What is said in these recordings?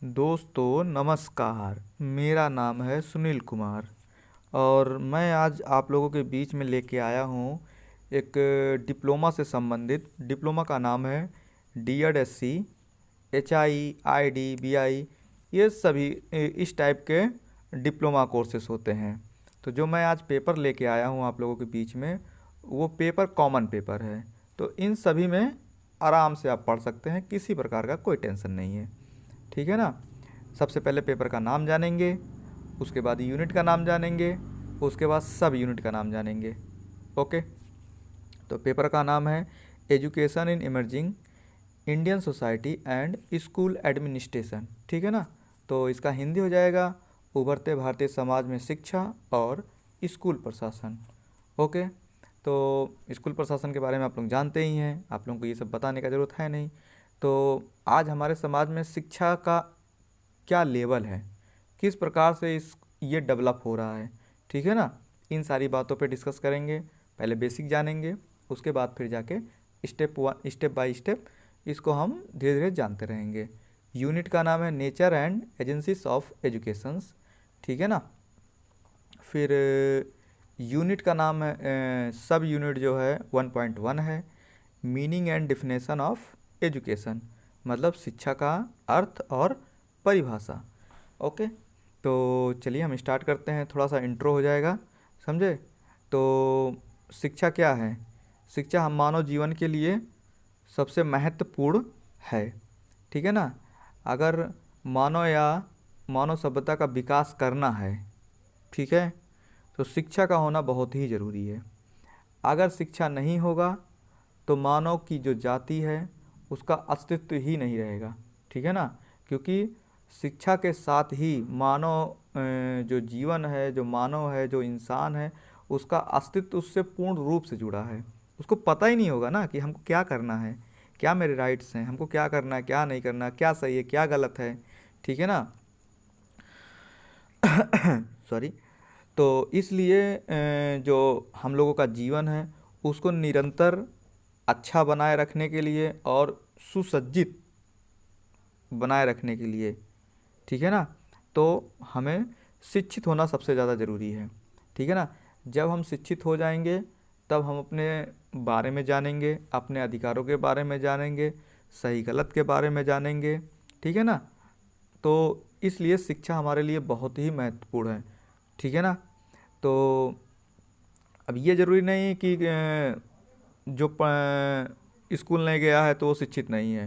दोस्तों नमस्कार। मेरा नाम है सुनील कुमार और मैं आज आप लोगों के बीच में लेके आया हूँ एक डिप्लोमा से संबंधित। डिप्लोमा का नाम है DED SC HI ID BI। ये सभी इस टाइप के डिप्लोमा कोर्सेस होते हैं। तो जो मैं आज पेपर लेके आया हूँ आप लोगों के बीच में, वो पेपर कॉमन पेपर है। तो इन सभी में आराम से आप पढ़ सकते हैं, किसी प्रकार का कोई टेंशन नहीं है। ठीक है ना। सबसे पहले पेपर का नाम जानेंगे, उसके बाद यूनिट का नाम जानेंगे, उसके बाद सब यूनिट का नाम जानेंगे। ओके। तो पेपर का नाम है education in emerging Indian society and school administration. ठीक है ना। तो इसका हिंदी हो जाएगा उभरते भारतीय समाज में शिक्षा और स्कूल प्रशासन। ओके। तो स्कूल प्रशासन के बारे में आप लोग जानते ही हैं, आप लोगों को ये सब बताने का ज़रूरत है नहीं। तो आज हमारे समाज में शिक्षा का क्या लेवल है, किस प्रकार से इस ये डेवलप हो रहा है, ठीक है ना। इन सारी बातों पे डिस्कस करेंगे। पहले बेसिक जानेंगे, उसके बाद फिर जाके स्टेप बाय स्टेप इसको हम धीरे धीरे जानते रहेंगे। यूनिट का नाम है nature and agencies of educations. ठीक है ना। फिर यूनिट का नाम है सब यूनिट जो है 1.1 है, meaning and definition of education, मतलब शिक्षा का अर्थ और परिभाषा। ओके। तो चलिए हम स्टार्ट करते हैं। थोड़ा सा इंट्रो हो जाएगा, समझे। तो शिक्षा क्या है? शिक्षा हम मानव जीवन के लिए सबसे महत्वपूर्ण है। ठीक है ना। अगर मानव सभ्यता का विकास करना है, ठीक है, तो शिक्षा का होना बहुत ही ज़रूरी है। अगर शिक्षा नहीं होगा तो मानव की जो जाति है उसका अस्तित्व ही नहीं रहेगा। ठीक है ना। क्योंकि शिक्षा के साथ ही मानव जो जीवन है, जो मानव है, जो इंसान है, उसका अस्तित्व उससे पूर्ण रूप से जुड़ा है। उसको पता ही नहीं होगा ना कि हमको क्या करना है, क्या मेरे राइट्स हैं, हमको क्या करना है, क्या नहीं करना, क्या सही है, क्या गलत है। ठीक है ना। सॉरी। तो इसलिए जो हम लोगों का जीवन है उसको निरंतर अच्छा बनाए रखने के लिए और सुसज्जित बनाए रखने के लिए, ठीक है ना, तो हमें शिक्षित होना सबसे ज़्यादा ज़रूरी है। ठीक है ना। जब हम शिक्षित हो जाएंगे तब हम अपने बारे में जानेंगे, अपने अधिकारों के बारे में जानेंगे, सही गलत के बारे में जानेंगे। ठीक है ना। तो इसलिए शिक्षा हमारे लिए बहुत ही महत्वपूर्ण है। ठीक है ना। तो अब ये ज़रूरी नहीं कि जो स्कूल नहीं गया है तो वो शिक्षित नहीं है।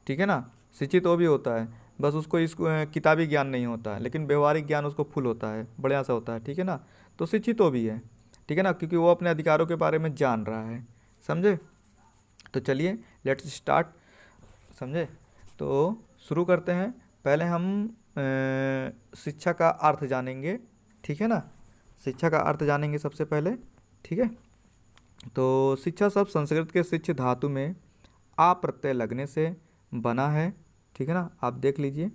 ठीक है ना। शिक्षित वो भी होता है, बस उसको इस किताबी ज्ञान नहीं होता है, लेकिन व्यवहारिक ज्ञान उसको फुल होता है, बढ़िया सा होता है। ठीक है ना। तो शिक्षित वो भी है। ठीक है ना, क्योंकि वो अपने अधिकारों के बारे में जान रहा है। समझे। तो चलिए लेट्स स्टार्ट। समझे। तो शुरू करते हैं। पहले हम शिक्षा का अर्थ जानेंगे। ठीक है ना। शिक्षा का अर्थ जानेंगे सबसे पहले। ठीक है। तो शिक्षा शब्द संस्कृत के शिक्ष धातु में आ प्रत्यय लगने से बना है। ठीक है ना। आप देख लीजिए,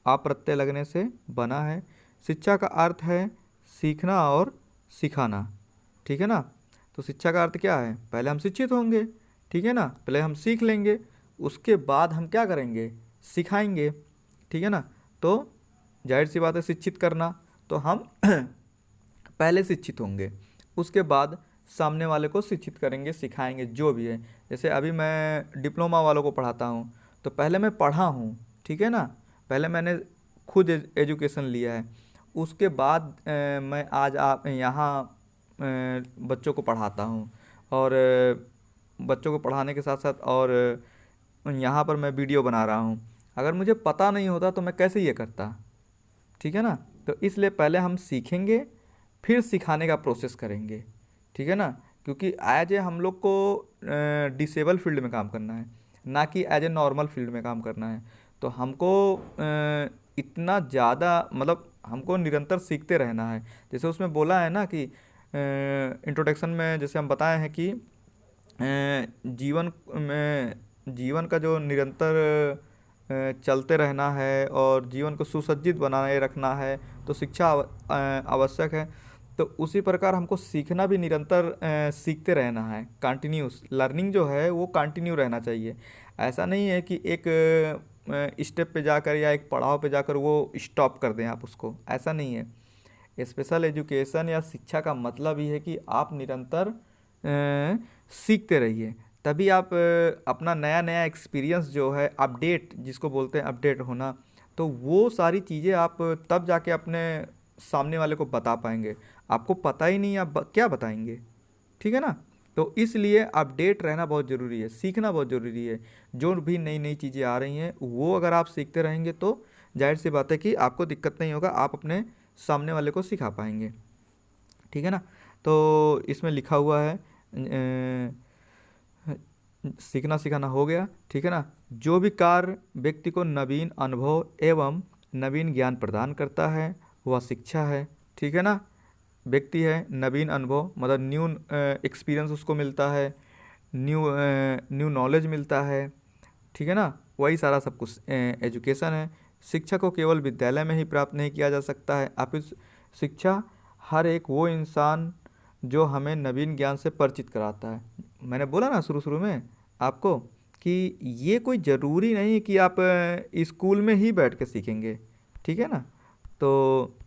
आ प्रत्यय लगने से बना है। शिक्षा का अर्थ है सीखना और सिखाना। ठीक है ना। तो शिक्षा का अर्थ क्या है? पहले हम शिक्षित होंगे, ठीक है ना, पहले हम सीख लेंगे, उसके बाद हम क्या करेंगे? सिखाएंगे। ठीक है ना। तो जाहिर सी बात है, शिक्षित करना तो हम पहले शिक्षित होंगे, उसके बाद सामने वाले को शिक्षित करेंगे, सिखाएंगे, जो भी है। जैसे अभी मैं डिप्लोमा वालों को पढ़ाता हूँ तो पहले मैं पढ़ा हूँ, ठीक है ना, पहले मैंने खुद एजुकेशन लिया है, उसके बाद मैं आज आप यहाँ बच्चों को पढ़ाता हूँ। और बच्चों को पढ़ाने के साथ साथ और यहाँ पर मैं वीडियो बना रहा हूँ। अगर मुझे पता नहीं होता तो मैं कैसे ये करता? ठीक है ना। तो इसलिए पहले हम सीखेंगे, फिर सिखाने का प्रोसेस करेंगे। ठीक है ना। क्योंकि एज ए हम लोग को डिसेबल फील्ड में काम करना है, ना कि एज ए नॉर्मल फील्ड में काम करना है। तो हमको इतना ज़्यादा, मतलब हमको निरंतर सीखते रहना है। जैसे उसमें बोला है ना कि इंट्रोडक्शन में जैसे हम बताए हैं कि जीवन में, जीवन का जो निरंतर चलते रहना है और जीवन को सुसज्जित बनाए रखना है, तो शिक्षा आवश्यक है। तो उसी प्रकार हमको सीखना भी निरंतर सीखते रहना है। कंटिन्यूस लर्निंग जो है वो कंटिन्यू रहना चाहिए। ऐसा नहीं है कि एक स्टेप पे जाकर या एक पड़ाव पे जाकर वो स्टॉप कर दें आप उसको, ऐसा नहीं है। स्पेशल एजुकेशन या शिक्षा का मतलब ही है कि आप निरंतर सीखते रहिए, तभी आप अपना नया नया एक्सपीरियंस जो है, अपडेट जिसको बोलते हैं, अपडेट होना, तो वो सारी चीज़ें आप तब जाके अपने सामने वाले को बता पाएंगे। आपको पता ही नहीं, आप क्या बताएंगे, ठीक है ना। तो इसलिए अपडेट रहना बहुत ज़रूरी है, सीखना बहुत ज़रूरी है। जो भी नई नई चीज़ें आ रही हैं वो अगर आप सीखते रहेंगे तो जाहिर सी बात है कि आपको दिक्कत नहीं होगा, आप अपने सामने वाले को सिखा पाएंगे, ठीक है ना। तो इसमें लिखा हुआ है सीखना सिखाना हो गया, ठीक है ना। जो भी कार्य व्यक्ति को नवीन अनुभव एवं नवीन ज्ञान प्रदान करता है वह शिक्षा है, ठीक है ना। व्यक्ति है, नवीन अनुभव मतलब न्यू एक्सपीरियंस उसको मिलता है, न्यू नॉलेज मिलता है, ठीक है ना। वही सारा सब कुछ एजुकेशन है। शिक्षा को केवल विद्यालय में ही प्राप्त नहीं किया जा सकता है, आप इस शिक्षा हर एक वो इंसान जो हमें नवीन ज्ञान से परिचित कराता है। मैंने बोला ना शुरू शुरू में आपको कि ये कोई ज़रूरी नहीं है कि आप स्कूल में ही बैठ के सीखेंगे, ठीक है ना। तो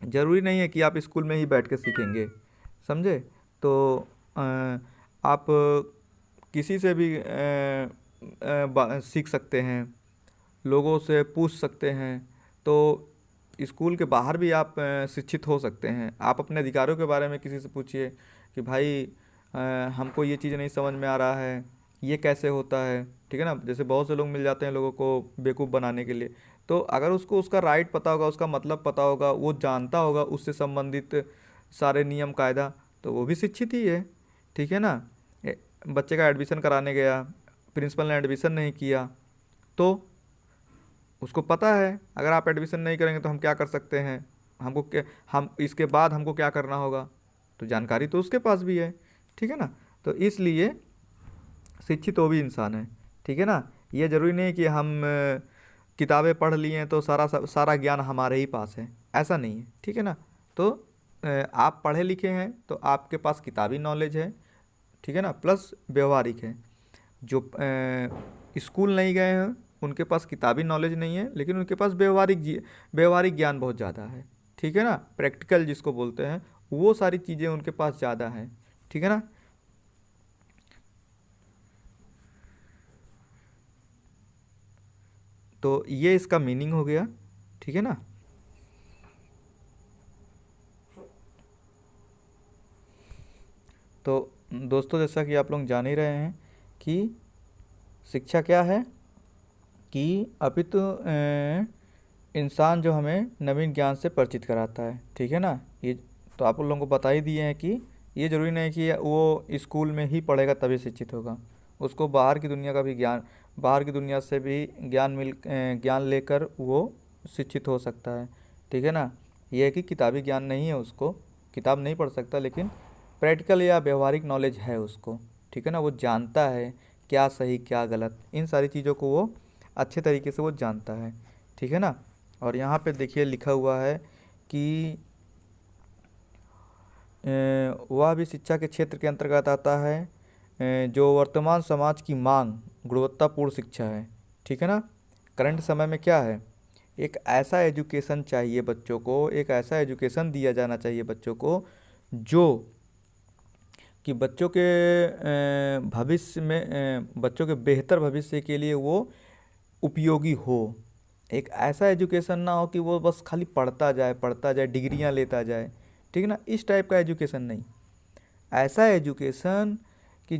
ज़रूरी नहीं है कि आप स्कूल में ही बैठ के सीखेंगे, समझे। तो आप किसी से भी सीख सकते हैं, लोगों से पूछ सकते हैं। तो स्कूल के बाहर भी आप शिक्षित हो सकते हैं। आप अपने अधिकारों के बारे में किसी से पूछिए कि भाई हमको ये चीज़ नहीं समझ में आ रहा है, ये कैसे होता है, ठीक है ना। जैसे बहुत से लोग मिल जाते हैं लोगों को बेवकूफ़ बनाने के लिए, तो अगर उसको उसका राइट पता होगा, उसका मतलब पता होगा, वो जानता होगा उससे संबंधित सारे नियम कायदा, तो वो भी शिक्षित ही है, ठीक है ना। बच्चे का एडमिशन कराने गया, प्रिंसिपल ने एडमिशन नहीं किया, तो उसको पता है अगर आप एडमिशन नहीं करेंगे तो हम क्या कर सकते हैं, हमको क्या, हम इसके बाद हमको क्या करना होगा, तो जानकारी तो उसके पास भी है, ठीक है ना। तो इसलिए शिक्षित वो भी इंसान है, ठीक है ना। ये ज़रूरी नहीं कि हम किताबें पढ़ लिए तो सारा ज्ञान हमारे ही पास है, ऐसा नहीं है, ठीक है ना। तो आप पढ़े लिखे हैं तो आपके पास किताबी नॉलेज है, ठीक है ना, प्लस व्यवहारिक है। जो स्कूल नहीं गए हैं उनके पास किताबी नॉलेज नहीं है, लेकिन उनके पास व्यवहारिक ज्ञान बहुत ज़्यादा है, ठीक है ना। प्रैक्टिकल जिसको बोलते हैं, वो सारी चीज़ें उनके पास ज़्यादा हैं, ठीक है ना। तो ये इसका मीनिंग हो गया, ठीक है ना। तो दोस्तों, जैसा कि आप लोग जान ही रहे हैं कि शिक्षा क्या है, कि अभी तो इंसान जो हमें नवीन ज्ञान से परिचित कराता है, ठीक है ना। ये तो आप लोगों को बता ही दिए हैं कि ये ज़रूरी नहीं कि वो स्कूल में ही पढ़ेगा तभी शिक्षित होगा, उसको बाहर की दुनिया का भी ज्ञान, बाहर की दुनिया से भी ज्ञान लेकर वो शिक्षित हो सकता है, ठीक है ना। ये है कि किताबी ज्ञान नहीं है, उसको किताब नहीं पढ़ सकता, लेकिन प्रैक्टिकल या व्यवहारिक नॉलेज है उसको, ठीक है ना। वो जानता है क्या सही क्या गलत, इन सारी चीज़ों को वो अच्छे तरीके से वो जानता है, ठीक है ना। और यहाँ पे देखिए लिखा हुआ है कि वह भी शिक्षा के क्षेत्र के अंतर्गत आता है जो वर्तमान समाज की मांग गुणवत्तापूर्ण शिक्षा है, ठीक है ना। करंट समय में क्या है, एक ऐसा एजुकेशन चाहिए बच्चों को, एक ऐसा एजुकेशन दिया जाना चाहिए बच्चों को जो कि बच्चों के भविष्य में बच्चों के बेहतर भविष्य के लिए वो उपयोगी हो। एक ऐसा एजुकेशन ना हो कि वो बस खाली पढ़ता जाए डिग्रियां लेता जाए, ठीक है ना, इस टाइप का एजुकेशन नहीं। ऐसा एजुकेशन कि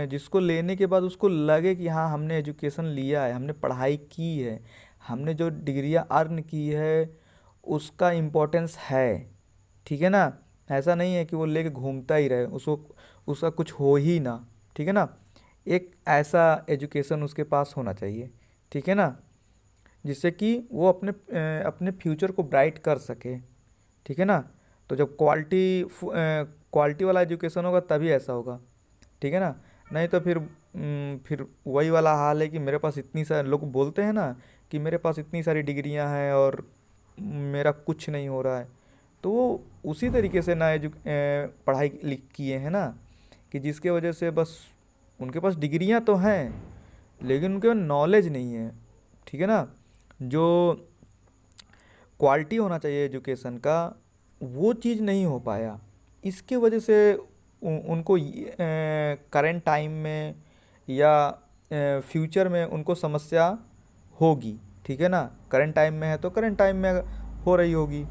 जिसको लेने के बाद उसको लगे कि हाँ हमने एजुकेशन लिया है, हमने पढ़ाई की है, हमने जो डिग्रियां अर्न की है उसका इम्पोर्टेंस है, ठीक है ना। ऐसा नहीं है कि वो लेके घूमता ही रहे, उसको उसका कुछ हो ही ना, ठीक है ना। एक ऐसा एजुकेशन उसके पास होना चाहिए, ठीक है ना, जिससे कि वो अपने फ्यूचर को ब्राइट कर सके, ठीक है ना। तो जब क्वालिटी वाला एजुकेशन होगा तभी ऐसा होगा, ठीक है ना। नहीं तो फिर वही वाला हाल है कि मेरे पास इतनी सारे लोग बोलते हैं ना कि मेरे पास इतनी सारी डिग्रियां हैं और मेरा कुछ नहीं हो रहा है, तो वो उसी तरीके से ना पढ़ाई लिख किए हैं ना, कि जिसके वजह से बस उनके पास डिग्रियां तो हैं लेकिन उनके पास नॉलेज नहीं है, ठीक है ना। जो क्वालिटी होना चाहिए एजुकेशन का, वो चीज़ नहीं हो पाया। इसके वजह से उनको करंट टाइम में या फ्यूचर में उनको समस्या होगी, ठीक है ना। करंट टाइम में है तो करंट टाइम में हो रही होगी,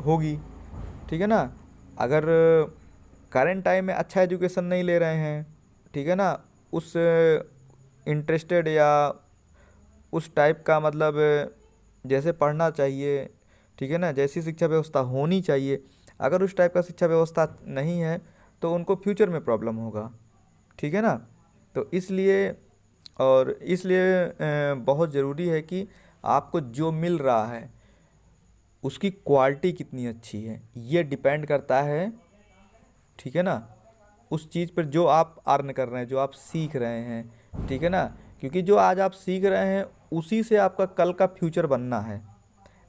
होगी, ठीक है ना। अगर करंट टाइम में अच्छा एजुकेशन नहीं ले रहे हैं, ठीक है ना, उस इंटरेस्टेड या उस टाइप का मतलब जैसे पढ़ना चाहिए, ठीक है ना, जैसी शिक्षा व्यवस्था होनी चाहिए, अगर उस टाइप का शिक्षा व्यवस्था नहीं है तो उनको फ्यूचर में प्रॉब्लम होगा, ठीक है ना। तो इसलिए और इसलिए बहुत ज़रूरी है कि आपको जो मिल रहा है उसकी क्वालिटी कितनी अच्छी है, ये डिपेंड करता है, ठीक है ना, उस चीज़ पर जो आप अर्न कर रहे हैं, जो आप सीख रहे हैं, ठीक है ना। क्योंकि जो आज आप सीख रहे हैं उसी से आपका कल का फ्यूचर बनना है,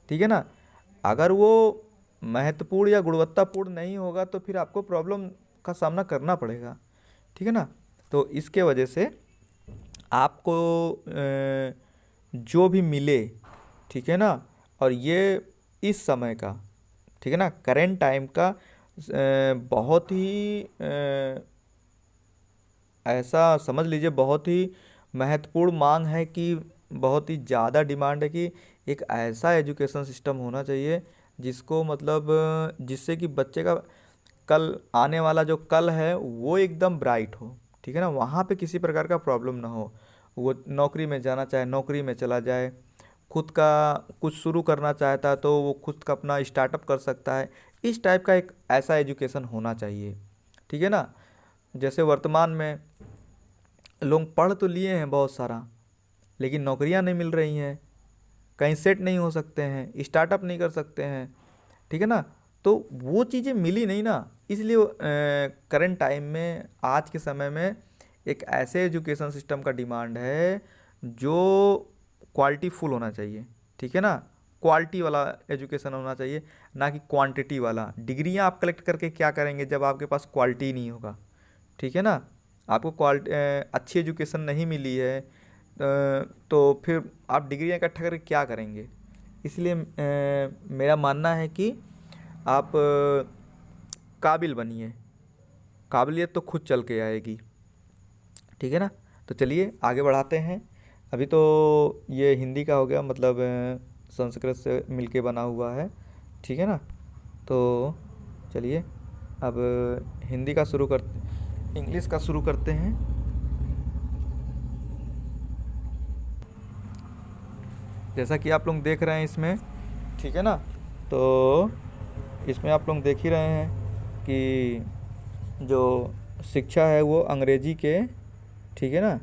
ठीक है ना। अगर वो महत्वपूर्ण या गुणवत्तापूर्ण नहीं होगा तो फिर आपको प्रॉब्लम का सामना करना पड़ेगा, ठीक है ना। तो इसके वजह से आपको जो भी मिले, ठीक है ना, और ये इस समय का, ठीक है ना, करेंट टाइम का बहुत ही ऐसा समझ लीजिए बहुत ही महत्वपूर्ण मांग है कि बहुत ही ज़्यादा डिमांड है कि एक ऐसा एजुकेशन सिस्टम होना चाहिए जिसको मतलब जिससे कि बच्चे का कल आने वाला जो कल है वो एकदम ब्राइट हो, ठीक है ना। वहाँ पे किसी प्रकार का प्रॉब्लम ना हो, वो नौकरी में जाना चाहे नौकरी में चला जाए, खुद का कुछ शुरू करना चाहता है तो वो खुद का अपना स्टार्टअप कर सकता है। इस टाइप का एक ऐसा एजुकेशन होना चाहिए, ठीक है ना। जैसे वर्तमान में लोग पढ़ तो लिए हैं बहुत सारा, लेकिन नौकरियां नहीं मिल रही हैं, कहीं सेट नहीं हो सकते हैं, स्टार्टअप नहीं कर सकते हैं, ठीक है ना। तो वो चीज़ें मिली नहीं ना, इसलिए करंट टाइम में आज के समय में एक ऐसे एजुकेशन सिस्टम का डिमांड है जो क्वालिटी फुल होना चाहिए, ठीक है ना। क्वालिटी वाला एजुकेशन होना चाहिए, ना कि क्वांटिटी वाला। डिग्रियां आप कलेक्ट करके क्या करेंगे जब आपके पास क्वालिटी नहीं होगा, ठीक है ना। आपको क्वालिटी अच्छी एजुकेशन नहीं मिली है तो फिर आप डिग्रियां इकट्ठा करके क्या करेंगे। इसलिए मेरा मानना है कि आप काबिल बनिए, काबिलियत तो खुद चल के आएगी, ठीक है ना। तो चलिए आगे बढ़ाते हैं। अभी तो ये हिंदी का हो गया, मतलब संस्कृत से मिलके बना हुआ है, ठीक है ना। तो चलिए अब हिंदी का शुरू करते, इंग्लिश का शुरू करते हैं। जैसा कि आप लोग देख रहे हैं इसमें, ठीक है ना, तो इसमें आप लोग देख ही रहे हैं कि जो शिक्षा है वो अंग्रेजी के, ठीक है ना।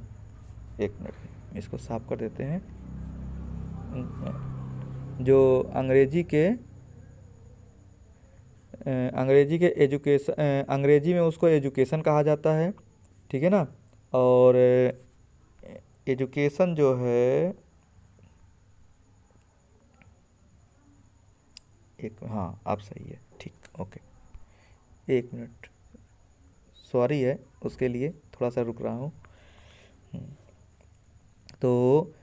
एक मिनट इसको साफ कर देते हैं। जो अंग्रेजी के एजुकेशन, अंग्रेजी में उसको एजुकेशन कहा जाता है, ठीक है ना। और एजुकेशन जो है एक, हाँ आप सही है, ठीक, ओके। एक मिनट, सॉरी है उसके लिए, थोड़ा सा रुक रहा हूँ। तो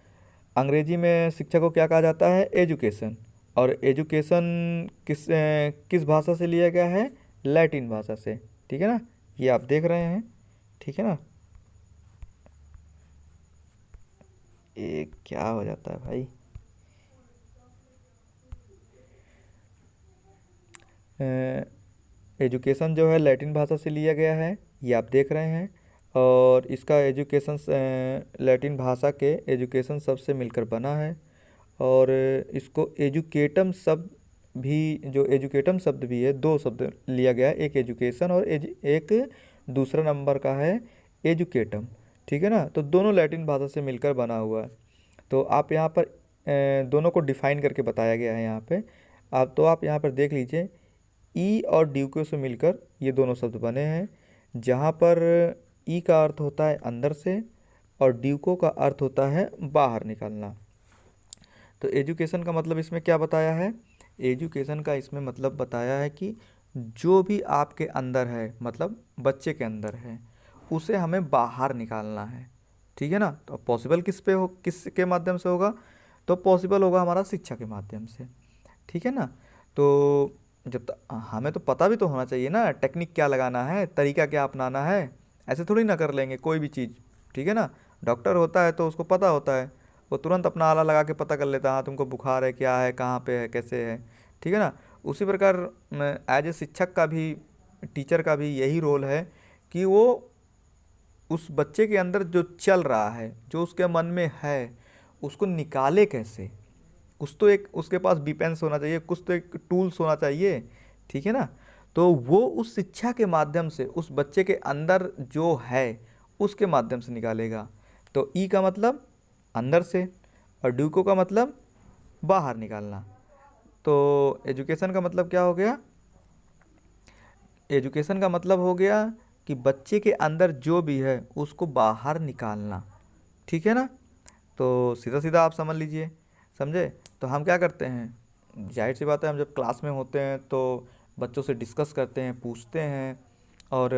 अंग्रेजी में शिक्षा को क्या कहा जाता है, एजुकेशन। और एजुकेशन किस भाषा से लिया गया है, लैटिन भाषा से, ठीक है ना। ये आप देख रहे हैं, ठीक है ना। ये क्या हो जाता है भाई, एजुकेशन जो है लैटिन भाषा से लिया गया है, ये आप देख रहे हैं। और इसका एजुकेशन लैटिन भाषा के एजुकेशन शब्द से मिलकर बना है। और इसको एजुकेटम शब्द भी, जो एजुकेटम शब्द भी है, दो शब्द लिया गया है, एक एजुकेशन और एक दूसरा नंबर का है एजुकेटम, ठीक है ना। तो दोनों लैटिन भाषा से मिलकर बना हुआ है। तो आप यहाँ पर दोनों को डिफाइन करके बताया गया है यहाँ पे। आप यहाँ पर देख लीजिए, ई और ड्यूको से मिलकर ये दोनों शब्द बने हैं, जहाँ पर ई का अर्थ होता है अंदर से और ड्यूको का अर्थ होता है बाहर निकालना। तो एजुकेशन का मतलब इसमें क्या बताया है, एजुकेशन का इसमें मतलब बताया है कि जो भी आपके अंदर है, मतलब बच्चे के अंदर है, उसे हमें बाहर निकालना है, ठीक है ना। तो पॉसिबल किसके माध्यम से होगा, तो पॉसिबल होगा हमारा शिक्षा के माध्यम से, ठीक है ना। तो हमें तो पता भी तो होना चाहिए ना, टेक्निक क्या लगाना है, तरीका क्या अपनाना है, ऐसे थोड़ी ना कर लेंगे कोई भी चीज़, ठीक है ना। डॉक्टर होता है तो उसको पता होता है, वो तुरंत अपना आला लगा के पता कर लेता है, हाँ तुमको बुखार है, क्या है, कहाँ पे है, कैसे है, ठीक है ना। उसी प्रकार एज ए शिक्षक का भी, टीचर का भी यही रोल है कि वो उस बच्चे के अंदर जो चल रहा है, जो उसके मन में है, उसको निकाले कैसे। कुछ तो एक उसके पास डिफेंस होना चाहिए, कुछ तो एक टूल्स होना चाहिए, ठीक है ना। तो वो उस शिक्षा के माध्यम से उस बच्चे के अंदर जो है उसके माध्यम से निकालेगा। तो ई का मतलब अंदर से, और ड्यूको का मतलब बाहर निकालना। तो एजुकेशन का मतलब क्या हो गया, एजुकेशन का मतलब हो गया कि बच्चे के अंदर जो भी है उसको बाहर निकालना, ठीक है ना। तो सीधा सीधा आप समझ लीजिए, समझे। तो हम क्या करते हैं, जाहिर सी बात है, हम जब क्लास में होते हैं तो बच्चों से डिस्कस करते हैं, पूछते हैं, और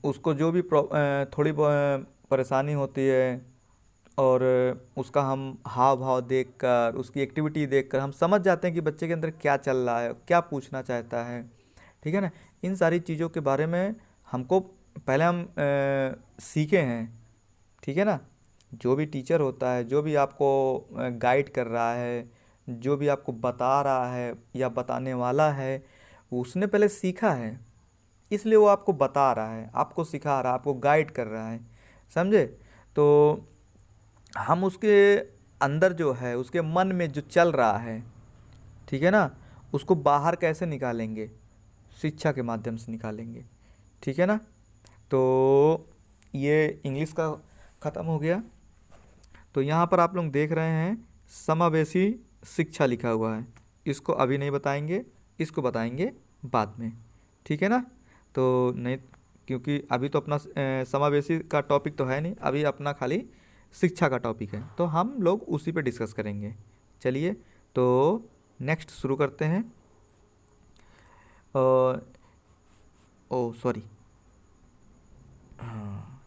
उसको जो भी थोड़ी परेशानी होती है, और उसका हम हाव भाव देखकर, उसकी एक्टिविटी देखकर हम समझ जाते हैं कि बच्चे के अंदर क्या चल रहा है, क्या पूछना चाहता है, ठीक है ना। इन सारी चीज़ों के बारे में हमको पहले हम सीखे हैं, ठीक है ना। जो भी टीचर होता है, जो भी आपको गाइड कर रहा है, जो भी आपको बता रहा है या बताने वाला है, उसने पहले सीखा है, इसलिए वो आपको बता रहा है, आपको सिखा रहा है, आपको गाइड कर रहा है, समझे। तो हम उसके अंदर जो है, उसके मन में जो चल रहा है, ठीक है ना, उसको बाहर कैसे निकालेंगे, शिक्षा के माध्यम से निकालेंगे, ठीक है ना। तो ये इंग्लिश का ख़त्म हो गया। तो यहाँ पर आप लोग देख रहे हैं समावेशी शिक्षा लिखा हुआ है, इसको अभी नहीं बताएंगे, इसको बताएंगे बाद में, ठीक है ना। तो नहीं, क्योंकि अभी तो अपना समावेशी का टॉपिक तो है नहीं, अभी अपना खाली शिक्षा का टॉपिक है, तो हम लोग उसी पे डिस्कस करेंगे। चलिए, तो नेक्स्ट शुरू करते हैं। ओ सॉरी, हाँ,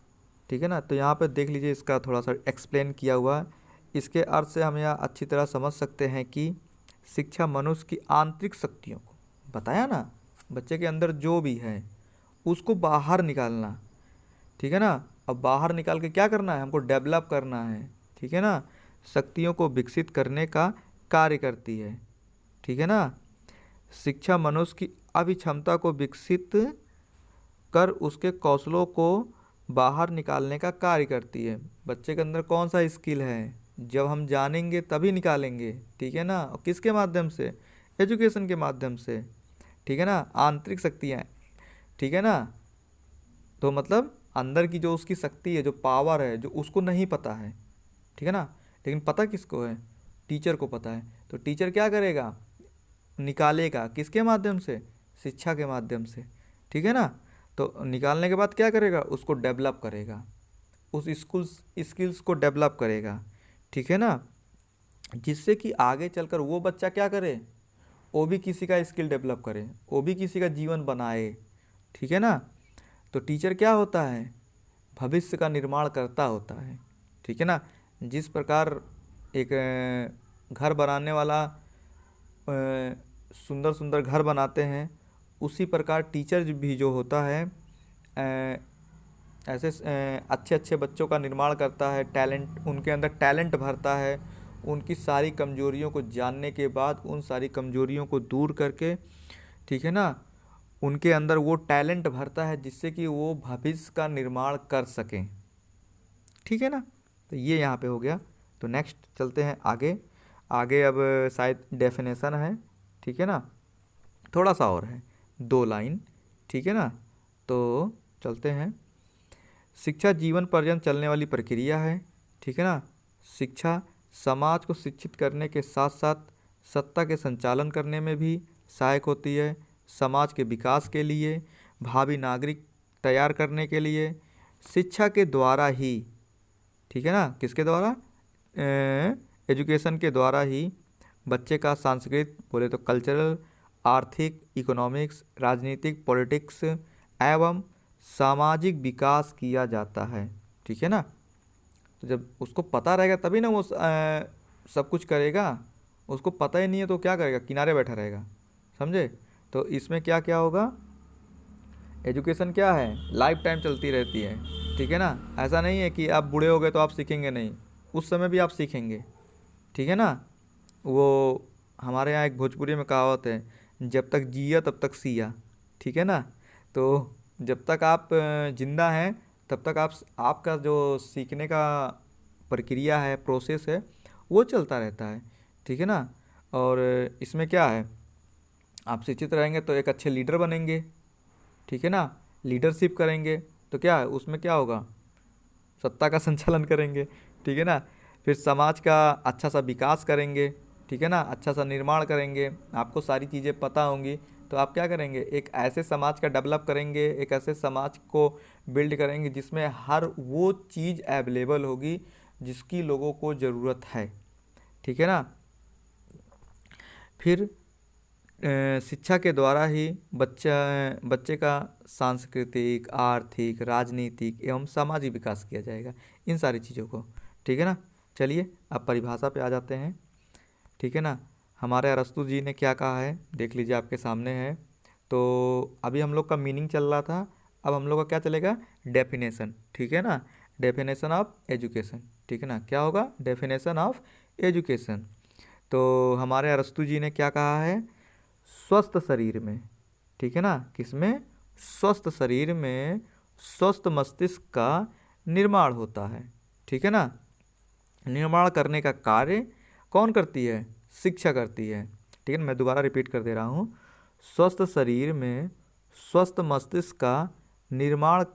ठीक है ना। तो यहाँ पर देख लीजिए, इसका थोड़ा सा एक्सप्लेन किया हुआ है। इसके अर्थ से हम यह अच्छी तरह समझ सकते हैं कि शिक्षा मनुष्य की आंतरिक शक्तियों को, बताया ना, बच्चे के अंदर जो भी है उसको बाहर निकालना, ठीक है ना। अब बाहर निकाल के क्या करना है, हमको डेवलप करना है, ठीक है ना। शक्तियों को विकसित करने का कार्य करती है, ठीक है ना। शिक्षा मनुष्य की अभिक्षमता को विकसित कर उसके कौशलों को बाहर निकालने का कार्य करती है। बच्चे के अंदर कौन सा स्किल है, जब हम जानेंगे तभी निकालेंगे, ठीक है ना। और किसके माध्यम से, एजुकेशन के माध्यम से, ठीक है ना। आंतरिक शक्तियाँ, ठीक है ना। तो मतलब अंदर की जो उसकी शक्ति है, जो पावर है, जो उसको नहीं पता है, ठीक है ना। लेकिन पता किसको है, टीचर को पता है। तो टीचर क्या करेगा, निकालेगा, किसके माध्यम से, शिक्षा के माध्यम से, ठीक है ना। तो निकालने के बाद क्या करेगा, उसको डेवलप करेगा, उस स्किल्स को डेवलप करेगा, ठीक है ना। जिससे कि आगे चलकर वो बच्चा क्या करे, वो भी किसी का स्किल डेवलप करे, वो भी किसी का जीवन बनाए, ठीक है ना। तो टीचर क्या होता है, भविष्य का निर्माण करता होता है, ठीक है ना। जिस प्रकार एक घर बनाने वाला सुंदर सुंदर घर बनाते हैं, उसी प्रकार टीचर भी जो होता है ऐसे अच्छे अच्छे बच्चों का निर्माण करता है, टैलेंट उनके अंदर टैलेंट भरता है। उनकी सारी कमजोरियों को जानने के बाद उन सारी कमजोरियों को दूर करके, ठीक है ना, उनके अंदर वो टैलेंट भरता है जिससे कि वो भविष्य का निर्माण कर सकें, ठीक है ना। तो ये यहाँ पे हो गया। तो नेक्स्ट चलते हैं आगे। आगे अब शायद डेफिनेशन है, ठीक है ना, थोड़ा सा और है, 2 लाइन, ठीक है ना। तो चलते हैं। शिक्षा जीवन पर्यंत चलने वाली प्रक्रिया है, ठीक है ना। शिक्षा समाज को शिक्षित करने के साथ साथ सत्ता के संचालन करने में भी सहायक होती है। समाज के विकास के लिए, भावी नागरिक तैयार करने के लिए शिक्षा के द्वारा ही, ठीक है ना, किसके द्वारा, एजुकेशन के द्वारा ही बच्चे का सांस्कृतिक बोले तो कल्चरल, आर्थिक, इकोनॉमिक्स, राजनीतिक, पॉलिटिक्स एवं सामाजिक विकास किया जाता है। ठीक है ना। तो जब उसको पता रहेगा तभी ना वो सब कुछ करेगा। उसको पता ही नहीं है तो क्या करेगा, किनारे बैठा रहेगा। समझे। तो इसमें क्या क्या होगा, एजुकेशन क्या है, लाइफ टाइम चलती रहती है। ठीक है ना। ऐसा नहीं है कि आप बूढ़े हो गए तो आप सीखेंगे नहीं, उस समय भी आप सीखेंगे। ठीक है ना। वो हमारे यहाँ एक भोजपुरी में कहावत है, जब तक जिया तब तक सिया। ठीक है ना। तो जब तक आप जिंदा हैं तब तक आपका जो सीखने का प्रक्रिया है, प्रोसेस है, वो चलता रहता है। ठीक है ना। और इसमें क्या है, आप शिक्षित रहेंगे तो एक अच्छे लीडर बनेंगे। ठीक है ना। लीडरशिप करेंगे तो क्या है, उसमें क्या होगा, सत्ता का संचालन करेंगे। ठीक है ना। फिर समाज का अच्छा सा विकास करेंगे। ठीक है ना। अच्छा सा निर्माण करेंगे। आपको सारी चीज़ें पता होंगी तो आप क्या करेंगे, एक ऐसे समाज का डेवलप करेंगे, एक ऐसे समाज को बिल्ड करेंगे जिसमें हर वो चीज़ अवेलेबल होगी जिसकी लोगों को ज़रूरत है। ठीक है ना। फिर शिक्षा के द्वारा ही बच्चे का सांस्कृतिक, आर्थिक, राजनीतिक एवं सामाजिक विकास किया जाएगा, इन सारी चीज़ों को। ठीक है ना। चलिए अब परिभाषा पे आ जाते हैं। ठीक है ना। हमारे अरस्तु जी ने क्या कहा है देख लीजिए, आपके सामने है। तो अभी हम लोग का मीनिंग चल रहा था, अब हम लोग का क्या चलेगा, डेफिनेशन। ठीक है ना। Definition of education. ठीक है ना। क्या होगा, डेफिनेशन ऑफ एजुकेशन। तो हमारे अरस्तु जी ने क्या कहा है, स्वस्थ शरीर में। ठीक है ना। किसमें, स्वस्थ शरीर में स्वस्थ मस्तिष्क का निर्माण होता है। ठीक है ना। निर्माण करने का कार्य कौन करती है, शिक्षा करती है। ठीक है ना। मैं दोबारा रिपीट कर दे रहा हूँ, स्वस्थ शरीर में स्वस्थ मस्तिष्क का निर्माण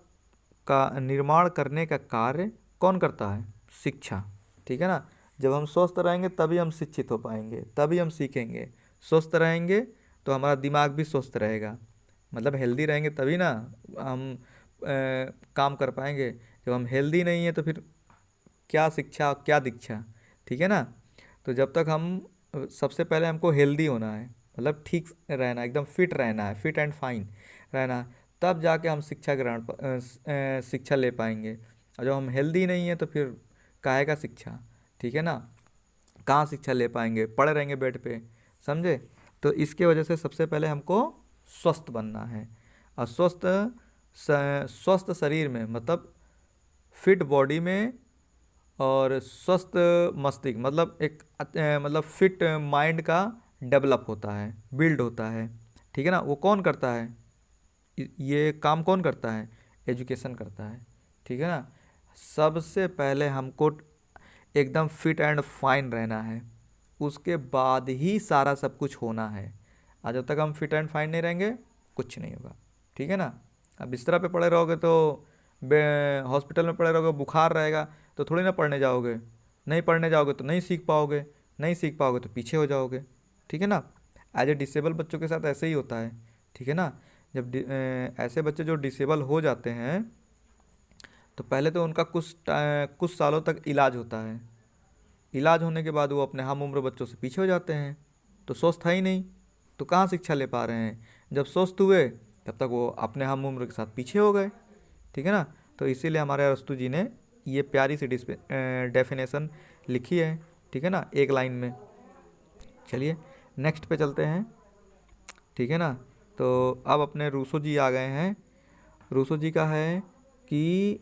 निर्माण करने का कार्य कौन करता है, शिक्षा। ठीक है ना। जब हम स्वस्थ रहेंगे तभी हम शिक्षित हो पाएंगे, तभी हम सीखेंगे। स्वस्थ रहेंगे तो हमारा दिमाग भी स्वस्थ रहेगा, मतलब हेल्दी रहेंगे तभी ना हम काम कर पाएंगे। जब हम हेल्दी नहीं है तो फिर क्या शिक्षा क्या दीक्षा। ठीक है ना। तो जब तक हम सबसे पहले हमको हेल्दी होना है, मतलब ठीक रहना, एकदम फिट रहना है, फिट एंड फाइन रहना है, तब जाके हम शिक्षा ले पाएंगे। और जब हम हेल्दी नहीं है तो फिर काहे का शिक्षा। ठीक है ना। कहाँ शिक्षा ले पाएंगे, पड़े रहेंगे बेड पे। समझे। तो इसके वजह से सबसे पहले हमको स्वस्थ बनना है। और स्वस्थ शरीर में मतलब फिट बॉडी में, और स्वस्थ मस्तिष्क मतलब मतलब फिट माइंड का डेवलप होता है, बिल्ड होता है। ठीक है ना। वो कौन करता है, ये काम कौन करता है, एजुकेशन करता है। ठीक है ना। सबसे पहले हमको एकदम फिट एंड फाइन रहना है, उसके बाद ही सारा सब कुछ होना है। और जब तक हम फिट एंड फाइन नहीं रहेंगे कुछ नहीं होगा। ठीक है ना। अब बिस्तरा पे पड़े रहोगे तो हॉस्पिटल में पड़े रहोगे, बुखार रहेगा तो थोड़ी ना पढ़ने जाओगे, नहीं पढ़ने जाओगे तो नहीं सीख पाओगे, नहीं सीख पाओगे तो पीछे हो जाओगे। ठीक है ना। एज ए डिसेबल बच्चों के साथ ऐसे ही होता है। ठीक है ना। जब ऐसे बच्चे जो डिसेबल हो जाते हैं तो पहले तो उनका कुछ सालों तक इलाज होता है। इलाज होने के बाद वो अपने हम उम्र बच्चों से पीछे हो जाते हैं, तो स्वस्थ है ही नहीं, तो कहाँ शिक्षा ले पा रहे हैं। जब स्वस्थ हुए तब तक वो अपने हम उम्र के साथ पीछे हो गए। ठीक है ना। तो इसीलिए हमारे अरस्तु जी ने ये प्यारी सी डेफिनेशन लिखी है। ठीक है ना, एक लाइन में। चलिए नेक्स्ट पे चलते हैं। ठीक है ना। तो अब अपने रूसो जी आ गए हैं। रूसो जी का है कि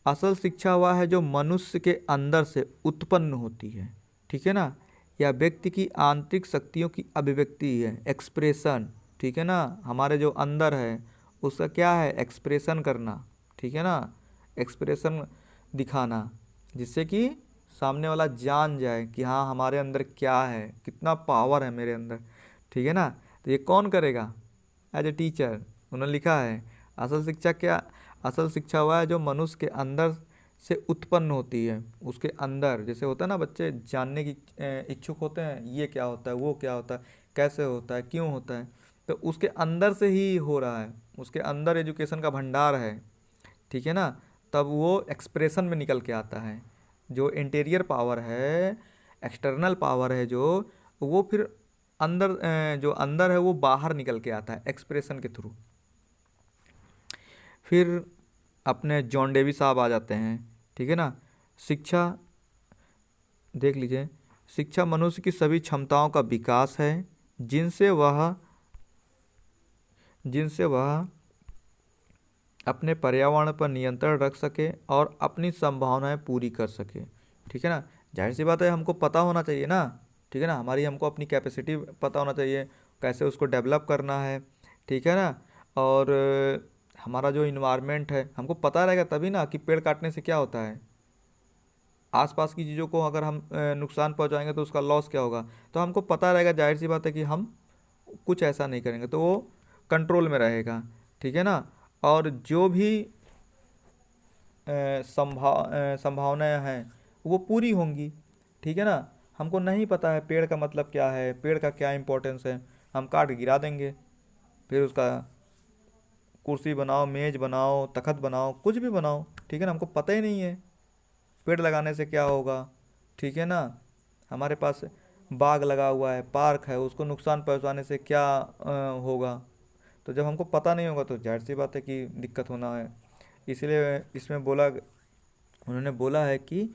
असल शिक्षा वह है जो मनुष्य के अंदर से उत्पन्न होती है। ठीक है ना। या व्यक्ति की आंतरिक शक्तियों की अभिव्यक्ति है, एक्सप्रेशन। ठीक है ना। हमारे जो अंदर है उसका क्या है, एक्सप्रेशन करना। ठीक है ना। एक्सप्रेशन दिखाना, जिससे कि सामने वाला जान जाए कि हाँ हमारे अंदर क्या है, कितना पावर है मेरे अंदर। ठीक है ना। तो ये कौन करेगा, एज ए टीचर। उन्होंने लिखा है असल शिक्षा क्या, असल शिक्षा वह है जो मनुष्य के अंदर से उत्पन्न होती है। उसके अंदर जैसे होता है ना, बच्चे जानने की इच्छुक होते हैं, ये क्या होता है, वो क्या होता है, कैसे होता है, क्यों होता है, तो उसके अंदर से ही हो रहा है, उसके अंदर एजुकेशन का भंडार है। ठीक है ना। तब वो एक्सप्रेशन में निकल के आता है। जो इंटीरियर पावर है, एक्सटर्नल पावर है जो, वो फिर अंदर जो अंदर है वो बाहर निकल के आता है एक्सप्रेशन के थ्रू। फिर अपने जॉन डेवी साहब आ जाते हैं, ठीक है ना। शिक्षा, देख लीजिए, शिक्षा मनुष्य की सभी क्षमताओं का विकास है जिनसे वह अपने पर्यावरण पर नियंत्रण रख सके और अपनी संभावनाएं पूरी कर सके, ठीक है ना। जाहिर सी बात है, हमको पता होना चाहिए ना, ठीक है ना, हमको अपनी कैपेसिटी पता होना चाहिए, कैसे उसको डेवलप करना है, ठीक है ना। और हमारा जो इन्वायरमेंट है हमको पता रहेगा तभी ना कि पेड़ काटने से क्या होता है। आसपास की चीज़ों को अगर हम नुकसान पहुंचाएंगे तो उसका लॉस क्या होगा, तो हमको पता रहेगा, जाहिर सी बात है कि हम कुछ ऐसा नहीं करेंगे तो वो कंट्रोल में रहेगा, ठीक है ना। और जो भी संभावनाएं हैं वो पूरी होंगी, ठीक है ना। हमको नहीं पता है पेड़ का मतलब क्या है, पेड़ का क्या इंपॉर्टेंस है, हम काट के गिरा देंगे, फिर उसका कुर्सी बनाओ, मेज बनाओ, तखत बनाओ, कुछ भी बनाओ, ठीक है ना। हमको पता ही नहीं है पेड़ लगाने से क्या होगा, ठीक है ना। हमारे पास बाग लगा हुआ है, पार्क है, उसको नुकसान पहुंचाने से क्या होगा। तो जब हमको पता नहीं होगा तो जाहिर सी बात है कि दिक्कत होना है। इसलिए इसमें उन्होंने बोला है कि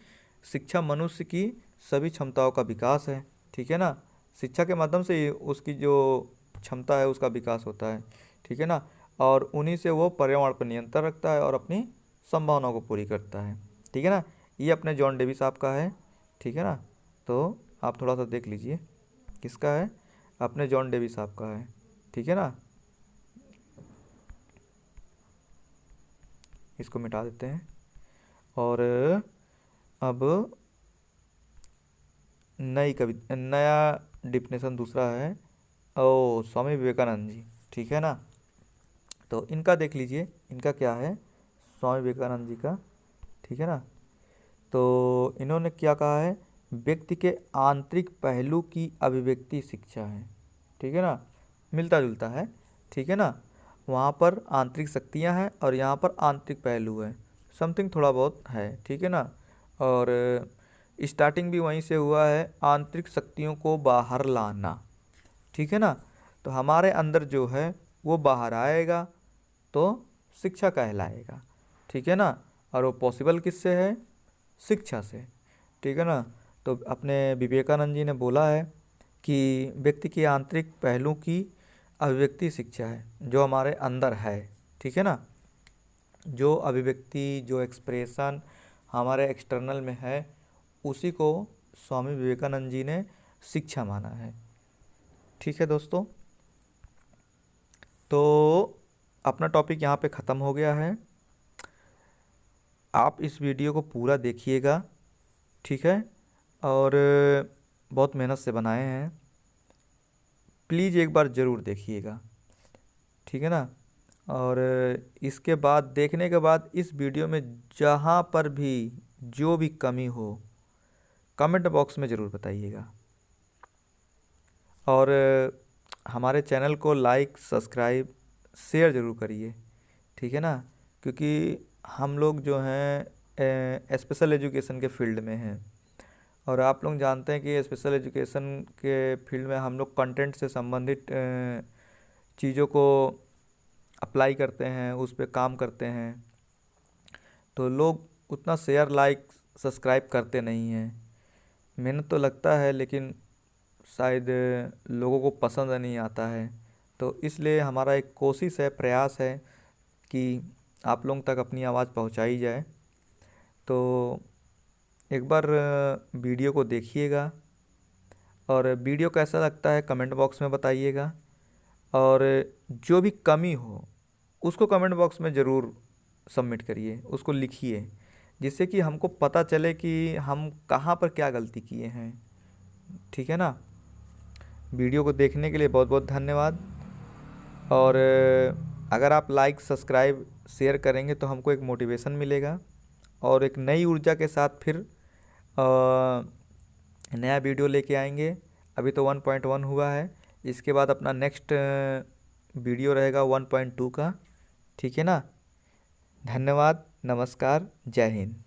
शिक्षा मनुष्य की सभी क्षमताओं का विकास है, ठीक है ना। शिक्षा के माध्यम से ही उसकी जो क्षमता है उसका विकास होता है, ठीक है ना। और उन्हीं से वो पर्यावरण पर नियंत्रण रखता है और अपनी संभावनाओं को पूरी करता है, ठीक है ना। ये अपने जॉन डेवी साहब का है, ठीक है ना। तो आप थोड़ा सा देख लीजिए किसका है, अपने जॉन डेवी साहब का है, ठीक है ना। इसको मिटा देते हैं। और अब नया डिफिनेशन दूसरा है, ओ स्वामी विवेकानंद जी, ठीक है ना। तो इनका देख लीजिए, इनका क्या है, स्वामी विवेकानंद जी का, ठीक है ना। तो इन्होंने क्या कहा है, व्यक्ति के आंतरिक पहलू की अभिव्यक्ति शिक्षा है, ठीक है ना, मिलता जुलता है, ठीक है ना। वहाँ पर आंतरिक शक्तियाँ हैं और यहाँ पर आंतरिक पहलू है, समथिंग थोड़ा बहुत है, ठीक है ना। और स्टार्टिंग भी वहीं से हुआ है, आंतरिक शक्तियों को बाहर लाना, ठीक है ना। तो हमारे अंदर जो है वो बाहर आएगा तो शिक्षा कहलाएगा, ठीक है ना। और वो पॉसिबल किससे है, शिक्षा से, ठीक है ना। तो अपने विवेकानंद जी ने बोला है कि व्यक्ति के आंतरिक पहलू की अभिव्यक्ति शिक्षा है, जो हमारे अंदर है, ठीक है ना। जो अभिव्यक्ति, जो एक्सप्रेशन हमारे एक्सटर्नल में है, उसी को स्वामी विवेकानंद जी ने शिक्षा माना है, ठीक है दोस्तों। तो अपना टॉपिक यहाँ पे ख़त्म हो गया है। आप इस वीडियो को पूरा देखिएगा, ठीक है। और बहुत मेहनत से बनाए हैं, प्लीज़ एक बार ज़रूर देखिएगा, ठीक है ना। और इसके बाद, देखने के बाद इस वीडियो में जहाँ पर भी जो भी कमी हो कमेंट बॉक्स में ज़रूर बताइएगा। और हमारे चैनल को लाइक, सब्सक्राइब, शेयर ज़रूर करिए, ठीक है ना। क्योंकि हम लोग जो हैं स्पेशल एजुकेशन के फील्ड में हैं, और आप लोग जानते हैं कि स्पेशल एजुकेशन के फील्ड में हम लोग कंटेंट से संबंधित चीज़ों को अप्लाई करते हैं, उस पर काम करते हैं। तो लोग उतना शेयर, लाइक, सब्सक्राइब करते नहीं हैं। मेहनत तो लगता है लेकिन शायद लोगों को पसंद नहीं आता है। तो इसलिए हमारा एक कोशिश है, प्रयास है कि आप लोगों तक अपनी आवाज़ पहुंचाई जाए। तो एक बार वीडियो को देखिएगा, और वीडियो कैसा लगता है कमेंट बॉक्स में बताइएगा। और जो भी कमी हो उसको कमेंट बॉक्स में ज़रूर सबमिट करिए, उसको लिखिए, जिससे कि हमको पता चले कि हम कहाँ पर क्या गलती किए हैं, ठीक है ना। वीडियो को देखने के लिए बहुत बहुत धन्यवाद। और अगर आप लाइक, सब्सक्राइब, शेयर करेंगे तो हमको एक मोटिवेशन मिलेगा, और एक नई ऊर्जा के साथ फिर नया वीडियो लेके आएंगे। अभी तो 1.1 हुआ है, इसके बाद अपना नेक्स्ट वीडियो रहेगा 1.2 का, ठीक है ना। धन्यवाद, नमस्कार, जय हिंद।